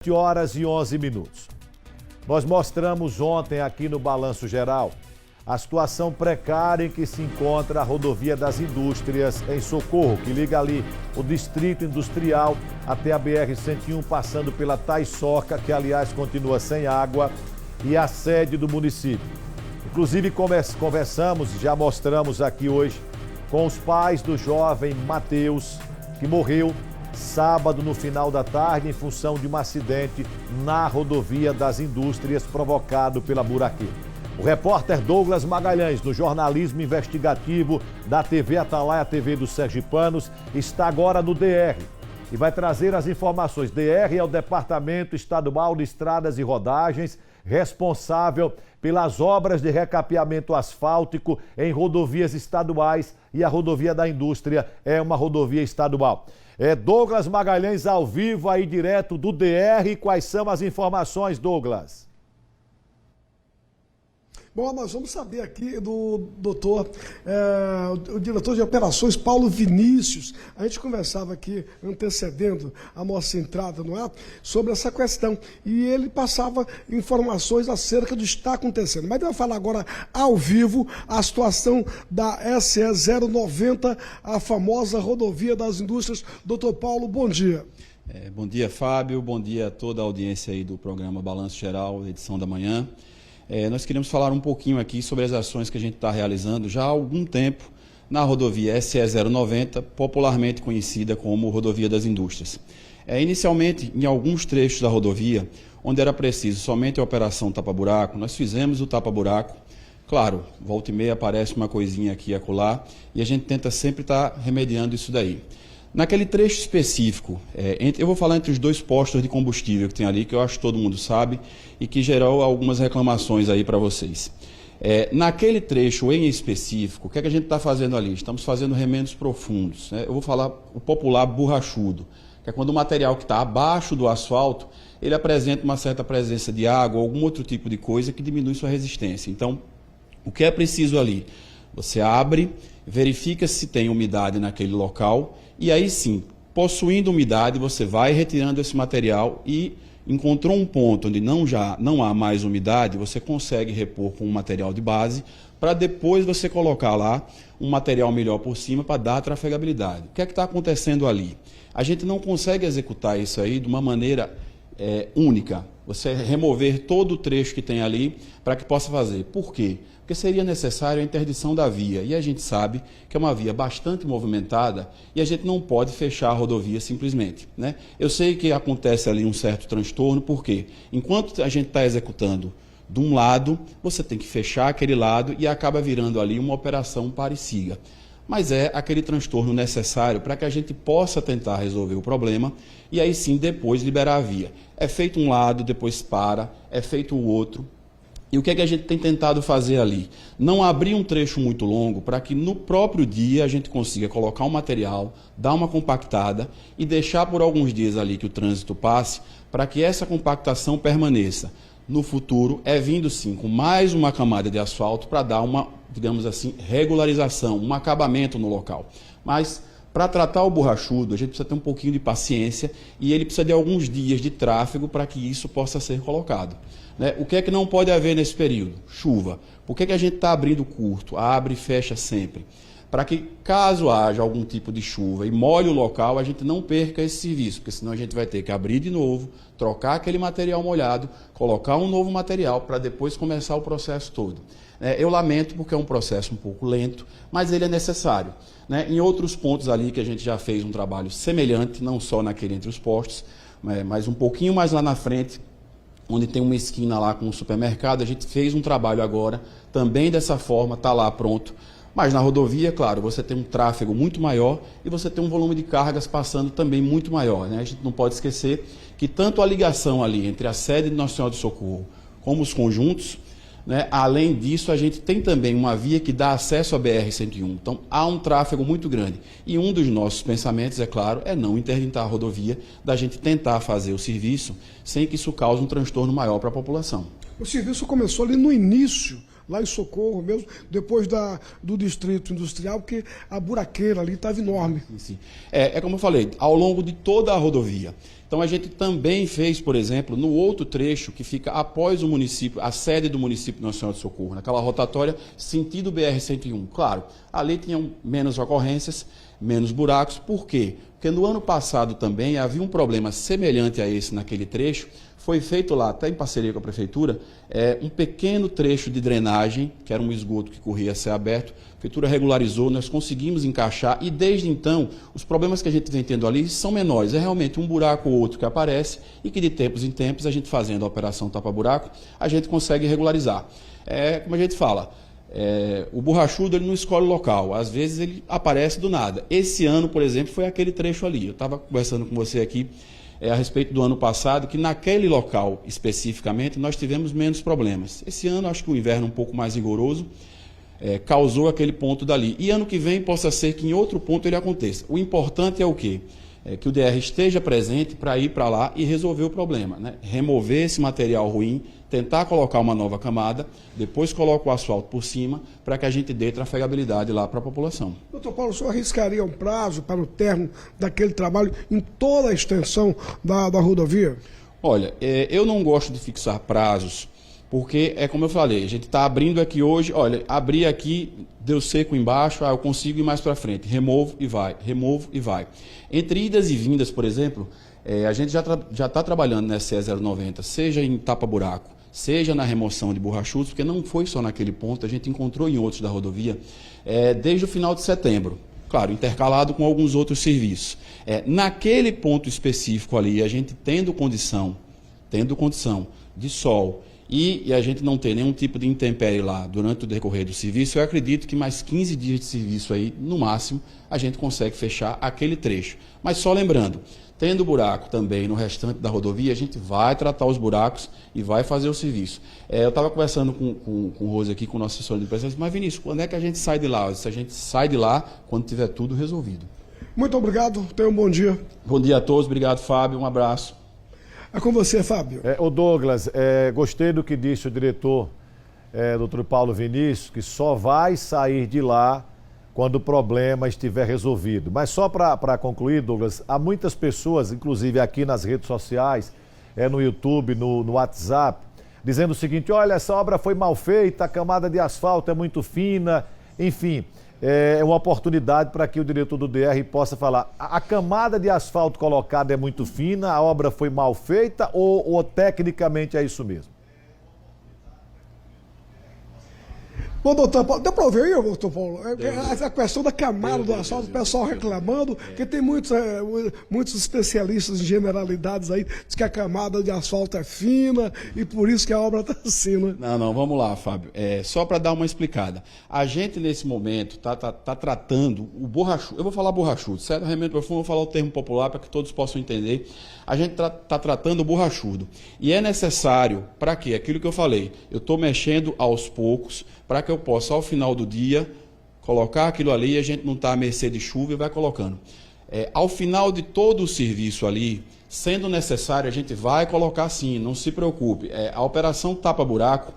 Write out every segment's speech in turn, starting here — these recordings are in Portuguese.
7h11. Nós mostramos ontem aqui no Balanço Geral a situação precária em que se encontra a rodovia das Indústrias em Socorro, que liga ali o Distrito Industrial até a BR-101, passando pela Taiçoca, que aliás continua sem água, e a sede do município. Inclusive conversamos, já mostramos aqui hoje, com os pais do jovem Matheus, que morreu sábado no final da tarde em função de um acidente na rodovia das Indústrias provocado pela buraqueira. O repórter Douglas Magalhães, do jornalismo investigativo da TV Atalaia, TV dos Sergipanos, está agora no DR e vai trazer as informações. DR é o Departamento Estadual de Estradas e Rodagens, responsável pelas obras de recapeamento asfáltico em rodovias estaduais, e a rodovia da Indústria é uma rodovia estadual. Douglas Magalhães ao vivo aí direto do DR. Quais são as informações, Douglas? Bom, nós vamos saber aqui do doutor, o diretor de operações, Paulo Vinícius. A gente conversava aqui, antecedendo a nossa entrada no ar, sobre essa questão. E ele passava informações acerca do que está acontecendo. Mas eu vou falar agora, ao vivo, a situação da SE 090, a famosa rodovia das Indústrias. Doutor Paulo, bom dia. Bom dia, Fábio. Bom dia a toda a audiência aí do programa Balanço Geral, edição da manhã. Nós queremos falar um pouquinho aqui sobre as ações que a gente está realizando já há algum tempo na rodovia SE 090, popularmente conhecida como Rodovia das Indústrias. Inicialmente, em alguns trechos da rodovia, onde era preciso somente a operação tapa-buraco, nós fizemos o tapa-buraco. Claro, volta e meia aparece uma coisinha aqui e acolá, e a gente tenta sempre estar remediando isso daí. Naquele trecho específico, eu vou falar entre os dois postos de combustível que tem ali, que eu acho que todo mundo sabe, e que gerou algumas reclamações aí para vocês. Naquele trecho em específico, o que é que a gente está fazendo ali? Estamos fazendo remendos profundos, né? Eu vou falar o popular borrachudo, que é quando o material que está abaixo do asfalto, ele apresenta uma certa presença de água ou algum outro tipo de coisa que diminui sua resistência. Então, o que é preciso ali? Você abre, verifica se tem umidade naquele local, e aí sim, possuindo umidade, você vai retirando esse material e encontrou um ponto onde não há mais umidade, você consegue repor com um material de base, para depois você colocar lá um material melhor por cima para dar trafegabilidade. O que é que está acontecendo ali? A gente não consegue executar isso aí de uma maneira única. Você remover todo o trecho que tem ali para que possa fazer. Por quê? Porque seria necessário a interdição da via, e a gente sabe que é uma via bastante movimentada e a gente não pode fechar a rodovia simplesmente, né? Eu sei que acontece ali um certo transtorno, porque enquanto a gente está executando de um lado, você tem que fechar aquele lado e acaba virando ali uma operação pare e siga. Mas é aquele transtorno necessário para que a gente possa tentar resolver o problema e aí sim depois liberar a via. É feito um lado, depois para, é feito o outro. E o que é que a gente tem tentado fazer ali? Não abrir um trecho muito longo para que no próprio dia a gente consiga colocar um material, dar uma compactada e deixar por alguns dias ali que o trânsito passe para que essa compactação permaneça. No futuro, vindo sim com mais uma camada de asfalto para dar uma, digamos assim, regularização, um acabamento no local. Mas para tratar o borrachudo, a gente precisa ter um pouquinho de paciência e ele precisa de alguns dias de tráfego para que isso possa ser colocado. O que é que não pode haver nesse período? Chuva. Por que a gente está abrindo curto? Abre e fecha sempre. Para que, caso haja algum tipo de chuva e molhe o local, a gente não perca esse serviço, porque senão a gente vai ter que abrir de novo, trocar aquele material molhado, colocar um novo material para depois começar o processo todo. Eu lamento porque é um processo um pouco lento, mas ele é necessário. Em outros pontos ali que a gente já fez um trabalho semelhante, não só naquele entre os postos, mas um pouquinho mais lá na frente, onde tem uma esquina lá com um supermercado, a gente fez um trabalho agora, também dessa forma, está lá pronto. Mas na rodovia, claro, você tem um tráfego muito maior e você tem um volume de cargas passando também muito maior, A gente não pode esquecer que tanto a ligação ali entre a sede nacional de socorro como os conjuntos, além disso, a gente tem também uma via que dá acesso à BR-101. Então, há um tráfego muito grande. E um dos nossos pensamentos, é claro, é não interditar a rodovia, da gente tentar fazer o serviço sem que isso cause um transtorno maior para a população. O serviço começou ali no início lá em Socorro mesmo, depois do distrito industrial, porque a buraqueira ali estava enorme. Sim. É como eu falei, ao longo de toda a rodovia. Então a gente também fez, por exemplo, no outro trecho que fica após o município, a sede do município Nacional de Socorro, naquela rotatória sentido BR-101. Claro, ali tinham menos ocorrências, menos buracos. Por quê? Porque no ano passado também havia um problema semelhante a esse naquele trecho. Foi feito lá, até em parceria com a prefeitura, um pequeno trecho de drenagem, que era um esgoto que corria a ser aberto. A prefeitura regularizou, nós conseguimos encaixar e desde então os problemas que a gente vem tendo ali são menores. É realmente um buraco ou outro que aparece e que de tempos em tempos a gente fazendo a operação tapa-buraco, a gente consegue regularizar. Como a gente fala, o borrachudo ele não escolhe o local, às vezes ele aparece do nada. Esse ano, por exemplo, foi aquele trecho ali. Eu estava conversando com você aqui a respeito do ano passado, que naquele local especificamente nós tivemos menos problemas. Esse ano acho que o inverno um pouco mais rigoroso causou aquele ponto dali. E ano que vem possa ser que em outro ponto ele aconteça. O importante é o quê? Que o DR esteja presente para ir para lá e resolver o problema, né? Remover esse material ruim, tentar colocar uma nova camada, depois coloca o asfalto por cima para que a gente dê trafegabilidade lá para a população. Doutor Paulo, o senhor arriscaria um prazo para o término daquele trabalho em toda a extensão da rodovia? Olha, eu não gosto de fixar prazos, porque é como eu falei, a gente está abrindo aqui hoje, olha, abri aqui, deu seco embaixo, eu consigo ir mais para frente, removo e vai. Entre idas e vindas, por exemplo, a gente já está trabalhando na SE 090, seja em tapa-buraco, seja na remoção de borrachudos, porque não foi só naquele ponto, a gente encontrou em outros da rodovia, desde o final de setembro. Claro, intercalado com alguns outros serviços. Naquele ponto específico ali, a gente tendo condição de sol e a gente não ter nenhum tipo de intempérie lá durante o decorrer do serviço, eu acredito que mais 15 dias de serviço aí, no máximo, a gente consegue fechar aquele trecho. Mas só lembrando, tendo buraco também no restante da rodovia, a gente vai tratar os buracos e vai fazer o serviço. Eu estava conversando com o Rose aqui, com o nosso assessor de imprensa, mas Vinícius, quando é que a gente sai de lá? Se a gente sai de lá quando tiver tudo resolvido. Muito obrigado, tenha um bom dia. Bom dia a todos, obrigado Fábio, um abraço. É com você, Fábio. O Douglas, gostei do que disse o diretor, Dr. Paulo Vinícius, que só vai sair de lá quando o problema estiver resolvido. Mas só para concluir, Douglas, há muitas pessoas, inclusive aqui nas redes sociais, no YouTube, no WhatsApp, dizendo o seguinte: olha, essa obra foi mal feita, a camada de asfalto é muito fina, enfim, é uma oportunidade para que o diretor do DR possa falar: a camada de asfalto colocada é muito fina, a obra foi mal feita ou tecnicamente é isso mesmo? Bom, doutor Paulo, deu para ouvir aí, doutor Paulo? A questão da camada do asfalto, o pessoal reclamando, que tem muitos especialistas em generalidades aí, diz que a camada de asfalto é fina e por isso que a obra está assim, né? Não, vamos lá, Fábio. Só para dar uma explicada. A gente, nesse momento, está tratando o borrachudo. Eu vou falar borrachudo, certo? Remendo profundo, vou falar o termo popular para que todos possam entender. A gente está tratando o borrachudo. E é necessário, para quê? Aquilo que eu falei. Eu estou mexendo aos poucos, para que eu possa, ao final do dia, colocar aquilo ali e a gente não está à mercê de chuva e vai colocando. Ao final de todo o serviço ali, sendo necessário, a gente vai colocar sim, não se preocupe. A operação tapa-buraco,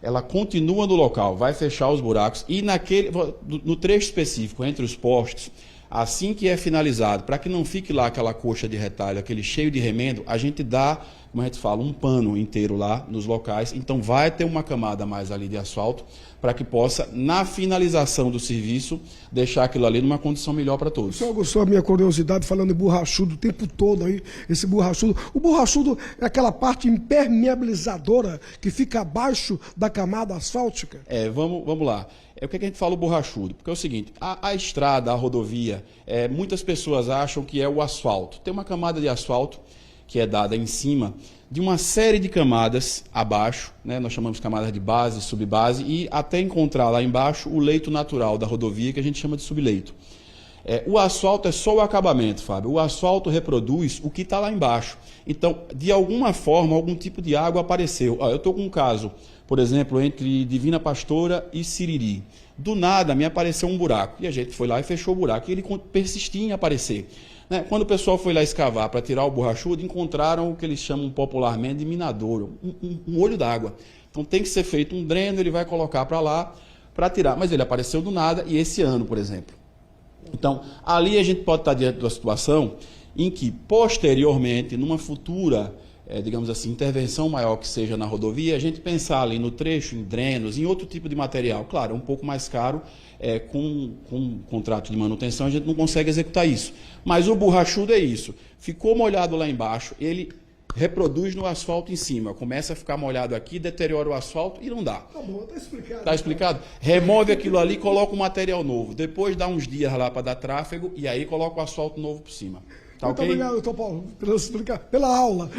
ela continua no local, vai fechar os buracos e no trecho específico, entre os postes, assim que é finalizado, para que não fique lá aquela coxa de retalho, aquele cheio de remendo, a gente dá, como a gente fala, um pano inteiro lá nos locais, então vai ter uma camada a mais ali de asfalto, para que possa, na finalização do serviço, deixar aquilo ali numa condição melhor para todos. O senhor gostou da minha curiosidade falando em borrachudo o tempo todo aí, esse borrachudo. O borrachudo é aquela parte impermeabilizadora que fica abaixo da camada asfáltica? Vamos lá. O que a gente fala o borrachudo? Porque é o seguinte, a estrada, a rodovia, muitas pessoas acham que é o asfalto. Tem uma camada de asfalto que é dada em cima de uma série de camadas abaixo, né? Nós chamamos de camadas de base, subbase, e até encontrar lá embaixo o leito natural da rodovia, que a gente chama de subleito. O asfalto é só o acabamento, Fábio. O asfalto reproduz o que está lá embaixo. Então, de alguma forma, algum tipo de água apareceu. Eu estou com um caso, por exemplo, entre Divina Pastora e Siriri. Do nada me apareceu um buraco. E a gente foi lá e fechou o buraco. E ele persistia em aparecer. Né? Quando o pessoal foi lá escavar para tirar o borrachudo, encontraram o que eles chamam popularmente de minadouro, um olho d'água. Então tem que ser feito um dreno, ele vai colocar para lá para tirar. Mas ele apareceu do nada e esse ano, por exemplo. Então, ali a gente pode estar diante de uma situação em que, posteriormente, numa futura, digamos assim, intervenção maior que seja na rodovia, a gente pensar ali no trecho, em drenos, em outro tipo de material. Claro, é um pouco mais caro, com contrato de manutenção a gente não consegue executar isso. Mas o borrachudo é isso. Ficou molhado lá embaixo, ele reproduz no asfalto em cima. Começa a ficar molhado aqui, deteriora o asfalto e não dá. Tá bom, tá explicado. Tá explicado? Remove aquilo ali, coloca um material novo. Depois dá uns dias lá para dar tráfego e aí coloca o asfalto novo por cima. Tá Muito ok? obrigado, doutor Paulo, pela explicar, pela aula.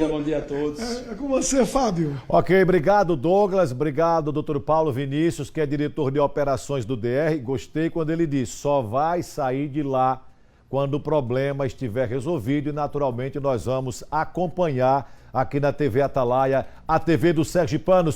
Bom dia a todos. É com você, Fábio. Ok, obrigado, Douglas. Obrigado, doutor Paulo Vinícius, que é diretor de operações do DR. Gostei quando ele disse, só vai sair de lá quando o problema estiver resolvido e, naturalmente, nós vamos acompanhar aqui na TV Atalaia, a TV dos Sergipanos.